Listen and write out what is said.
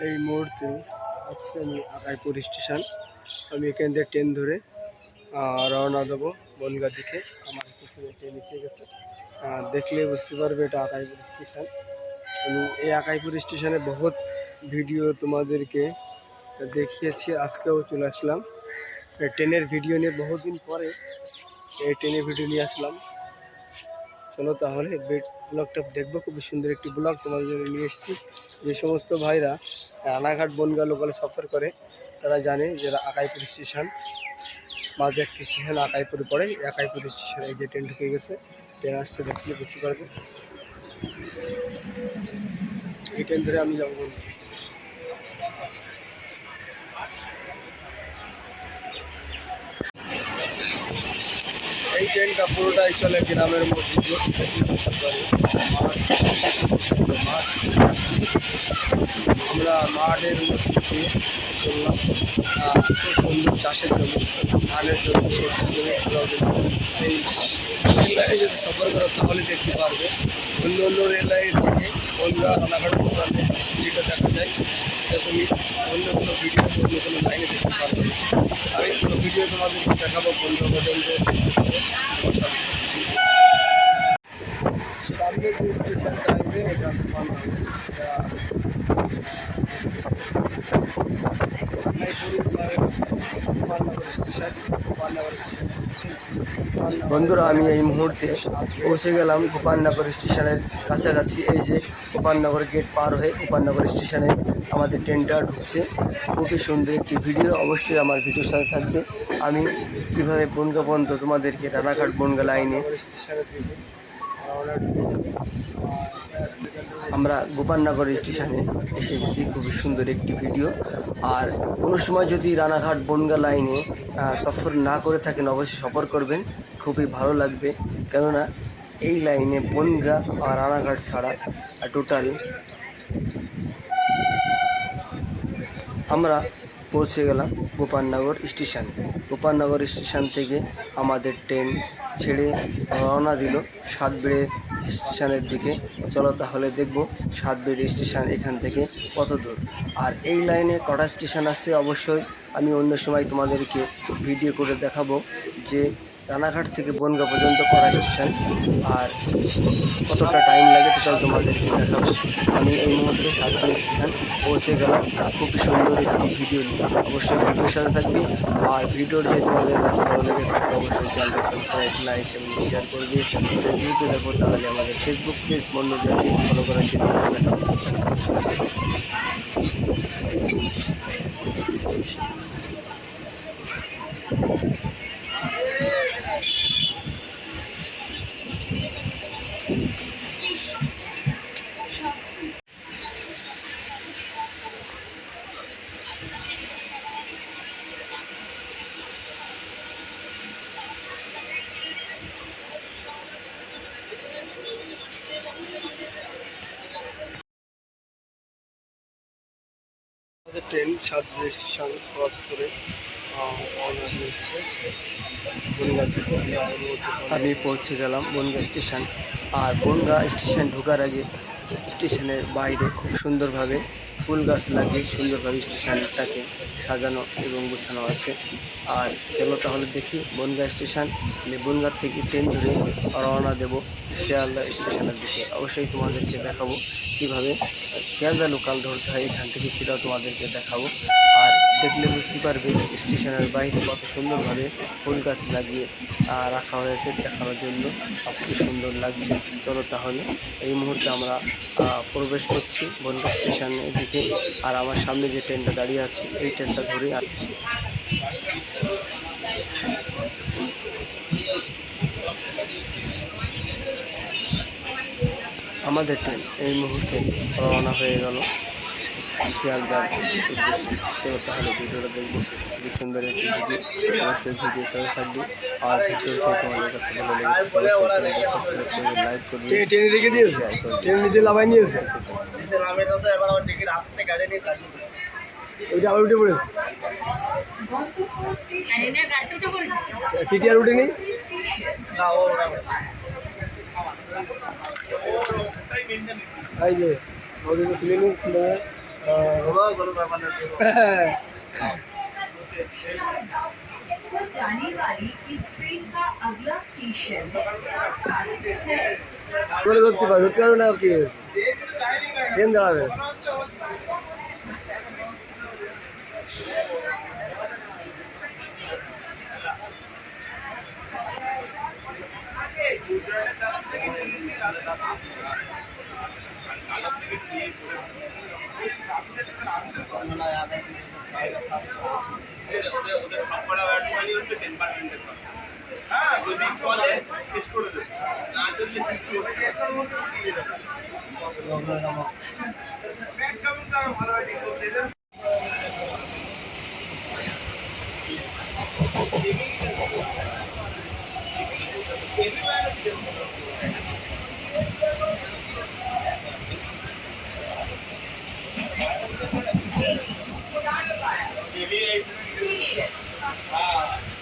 এই মুহূর্তে আজকে আমি আকাইপুর স্টেশন। আমি এখান থেকে ট্রেন ধরে রওনা দেবো বনগাঁ দিকে। আমার পিছনে ট্রেন এসে গেছে, দেখলে বুঝতে পারবে এটা আকাইপুর স্টেশন। আমি এই আকাইপুর স্টেশনে বহুত ভিডিও তোমাদেরকে দেখিয়েছি, আজকেও চলে আসলাম ট্রেনের ভিডিও নিয়ে। বহুদিন পরে এই ট্রেনের ভিডিও নিয়ে আসলাম। চলো তাহলে ব্লগটা দেখবো। খুবই সুন্দর একটি ব্লগ তোমাদের জন্য নিয়ে এসেছি। যে সমস্ত ভাইরা রানাঘাট বনগাঁ লোকালে সফর করে তারা জানে যে আকাইপুর স্টেশন মাঝে একটি স্টেশন আকাইপুরে পড়ে। আকাইপুর স্টেশনে এই যে ট্রেন ঢুকে গেছে, ট্রেন আসছে, দেখলে বুঝতে পারবে। এই ট্রেন ধরে আমি যাবো বলবো। এই ট্রেনটা পুরোটাই চলে গ্রামের মধ্যে দিয়ে। আমরা মাঠের মধ্যে দিয়ে চললাম। খুব সুন্দর চাষের জমি, ধানের জমি, এই লাইনে যদি সফর করো তাহলে দেখতে পারবে। অন্য অন্য রেল লাইন থেকে বনগাঁ রানাঘাট যেটা দেখা যায় সেটা তুমি অন্য কোনো ভিডিও অন্য কোনো লাইনে দেখতে পারবে। আমি কোনো ভিডিও তোমাদেরকে দেখাবো বনগাঁ পর্যন্ত। সামনে যে স্টেশনটা আসবে এটা বন্ধুরা, আমি এই মুহূর্তে পৌঁছে গেলাম গোপালনগর স্টেশনের কাছাকাছি। এই যে গোপালনগর গেট পার হয়ে গোপালনগর স্টেশনে আমাদের ট্রেনটা ঢুকছে। খুবই সুন্দর একটি ভিডিও, অবশ্যই আমার ভিডিওর সাথে থাকবে। আমি কীভাবে বনগাঁ পর্যন্ত তোমাদেরকে রানাঘাট বনগাঁ লাইনে আমরা গোপালনগর স্টেশনে এসে গেছি। খুবই সুন্দর একটি ভিডিও। আর কোনো সময় যদি রানাঘাট বনগাঁ লাইনে সফর না করে থাকেন অবশ্যই সফর করবেন, খুবই ভালো লাগবে। কেননা এই লাইনে বনগাঁ আর রানাঘাট ছাড়া টোটাল আমরা পৌঁছে গেলাম গোপালনগর স্টেশন। গোপালনগর স্টেশন থেকে আমাদের ট্রেন ছেড়ে রওনা দিল সাতবেড়ে স্টেশনের দিকে। চলো তাহলে দেখব সাতবেড়ে স্টেশন এখান থেকে কত দূর, আর এই লাইনে কটা স্টেশন আসছে অবশ্যই আমি অন্য সময় তোমাদেরকে ভিডিও করে দেখাবো যে রানাঘাট থেকে বনগাঁ পর্যন্ত কটা স্টেশন আর কতটা টাইম লাগে টোটাল তোমাদেরকে দেখাবো। আমি এই মুহূর্তে সাতবেড়ে স্টেশন পৌঁছে গেলাম খুবই সুন্দর একটি ভিডিও নিয়ে। অবশ্যই ভিডিওর সাথে থাকবে। আর ভিডিওর যে তোমাদের কাছে ভালো লেগে থাকে অবশ্যই চ্যানেলটা সাবস্ক্রাইব, লাইক এবং শেয়ার করবে। ফেসবুকে দেখো তাহলে আমাদের ফেসবুক পেজ মন্ডলটাকে ফলো করার জন্য ভুলবে না। ট্রেন সাতবেড়ে স্টেশন ক্রস করে আমি পৌঁছে গেলাম বনগাঁ স্টেশন। আর বনগাঁ স্টেশন ঢোকার আগে স্টেশনের বাইরে খুব সুন্দরভাবে ফুল গাছ লাগিয়ে সুন্দরভাবে স্টেশনটাকে সাজানো এবং গোছানো আছে। আর চলো তাহলে দেখি বনগাঁ স্টেশন। বনগাঁ থেকে ট্রেন ধরে রওনা দেবো শিয়ালদা স্টেশনের দিকে। অবশ্যই তোমাদেরকে দেখাবো কীভাবে শিয়ালদা লোকাল ধরতে হয় এখান থেকে, সেটাও তোমাদেরকে দেখাবো। আর দেখলে বুঝতে পারবে স্টেশনের বাইরে কত সুন্দরভাবে ফুল গাছ লাগিয়ে রাখা হয়েছে, দেখানোর জন্য খুবই সুন্দর লাগছে। চলো তাহলে এই মুহূর্তে আমরা প্রবেশ করছি বনগাঁ স্টেশনের দিকে। আর আমার সামনে যে ট্রেনটা দাঁড়িয়ে আছে এই ট্রেনটা ধরে আমাদের ট্রেন এই মুহূর্তে রওনা হয়ে গেল শিয়ালদার উদ্দেশ্যে। তো তাহলে ভিডিওটা দেখবো, খুবই সুন্দর একটি ভিডিও, অবশ্যই ভিডিও সঙ্গে থাকবে। আর ভিডিওটি তোমাদের কাছে ভালো লেগে থাকলে অবশ্যই সাবস্ক্রাইব করবে, লাইক করবে, ট্রেনে রেখে দিয়েছে, ট্রেন নিজে লাভাই নিয়েছে, ওইটা আবার উঠে পড়েছে, টিটি আর উঠেনি। এই যে ওদিকে তুলে নিন। जाने वाली इस ट्रेन का अगला स्टेशन है। বলে ধরতে পারো, ধরতে পারবে না কি হয়েছে? ট্রেন দাঁড়াবে। Station.